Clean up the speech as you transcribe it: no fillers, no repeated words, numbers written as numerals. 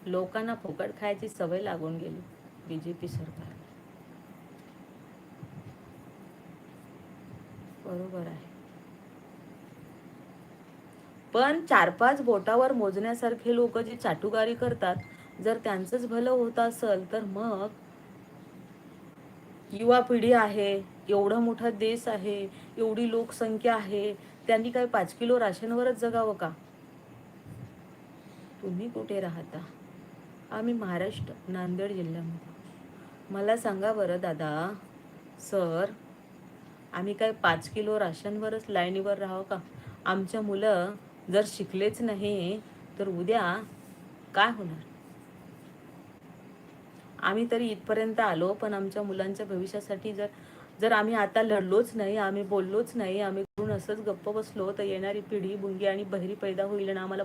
लोकांना फुकट खायची सवय लागून गेली बीजेपी सरकार. बरोबर आहे. पण 4-5 बोटावर मोजण्यासारखे लोक जे चाटुकारी करतात, जर त्यांचंच भलं होत असेल तर मग युवा पिढी आहे, एवढा मोठा देश आहे, एवढी लोकसंख्या आहे, त्यांनी काय 5 किलो राशनवरच जगावं का? तुम्ही कुठे राहता? आम्ही महाराष्ट्र, नांदेड जिल्ह्यामध्ये. मला सांगा बरं दादा, सर, आम्ही काय 5 किलो राशनवरच लाईनीवर राहावं का? आमच्या मुलं जर शिकलेच नाही तर उद्या काय होणार? आम्ही तरी इथपर्यंत आलो, पण आमच्या मुलांच्या भविष्यासाठी जर जर आम्ही आता लढलोच नाही, आम्ही बोललोच नाही, आम्ही करून असंच गप्प बसलो, तर येणारी पिढी गुंगी आणि बहिरी पैदा होईल आणि आम्हाला